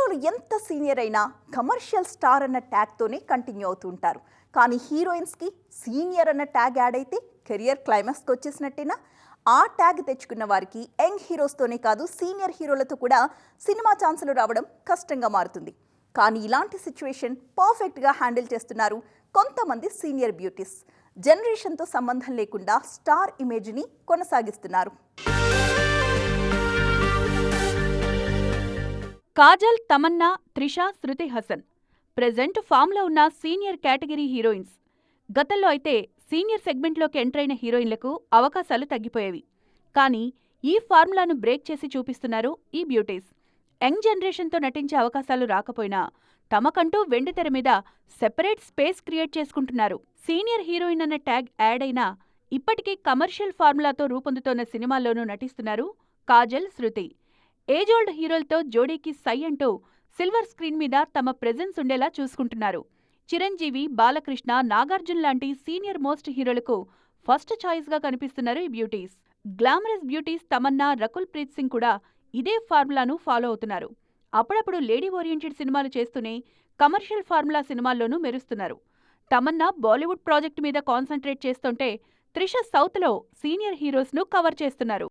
హీరోలు ఎంత సీనియర్ అయినా కమర్షియల్ స్టార్ అన్న ట్యాగ్తోనే కంటిన్యూ అవుతూ ఉంటారు. కానీ హీరోయిన్స్కి సీనియర్ అన్న ట్యాగ్ యాడ్ అయితే కెరియర్ క్లైమాక్స్కి వచ్చేసినట్టేనా? ఆ ట్యాగ్ తెచ్చుకున్న వారికి యంగ్ హీరోస్తోనే కాదు సీనియర్ హీరోలతో కూడా సినిమా ఛాన్సులు రావడం కష్టంగా మారుతుంది. కానీ ఇలాంటి సిచ్యువేషన్ పర్ఫెక్ట్గా హ్యాండిల్ చేస్తున్నారు కొంతమంది సీనియర్ బ్యూటీస్. జనరేషన్తో సంబంధం లేకుండా స్టార్ ఇమేజ్ని కొనసాగిస్తున్నారు. కాజల్, తమన్నా, త్రిష, శృతి హాసన్ ప్రెజెంట్ ఫామ్లో ఉన్న సీనియర్ కేటగిరీ హీరోయిన్స్. గతంలో అయితే సీనియర్ సెగ్మెంట్లోకి ఎంటర్ అయిన హీరోయిన్లకు అవకాశాలు తగ్గిపోయేవి. కానీ ఈ ఫార్ములాను బ్రేక్ చేసి చూపిస్తున్నారు ఈ బ్యూటీస్. యంగ్ జనరేషన్తో నటించే అవకాశాలు రాకపోయినా తమకంటూ వెండితెర మీద సెపరేట్ స్పేస్ క్రియేట్ చేసుకుంటున్నారు. సీనియర్ హీరోయిన్ అన్న ట్యాగ్ యాడ్ అయినా ఇప్పటికీ కమర్షియల్ ఫార్ములాతో రూపొందుతోన్న సినిమాల్లోనూ నటిస్తున్నారు కాజల్, శృతి. ఏజ్ ఓల్డ్ హీరోలతో జోడీకి సై అంటూ సిల్వర్ స్క్రీన్ మీద తమ ప్రెజెన్స్ ఉండేలా చూసుకుంటున్నారు. చిరంజీవి, బాలకృష్ణ, నాగార్జున లాంటి సీనియర్ మోస్ట్ హీరోలకు ఫస్ట్ ఛాయిస్గా కనిపిస్తున్నారు ఈ beauties. Glamorous beauties Tamannaah, Rakul Preet Singh కూడా ఇదే ఫార్ములాను ఫాలో అవుతున్నారు. అప్పుడప్పుడు లేడీ ఓరియంటెడ్ సినిమాలు చేస్తూనే కమర్షియల్ ఫార్ములా సినిమాల్లోనూ మెరుస్తున్నారు. తమన్నా బాలీవుడ్ ప్రాజెక్టు మీద కాన్సంట్రేట్ చేస్తుంటే త్రిష సౌత్లో సీనియర్ హీరోస్ను కవర్ చేస్తున్నారు.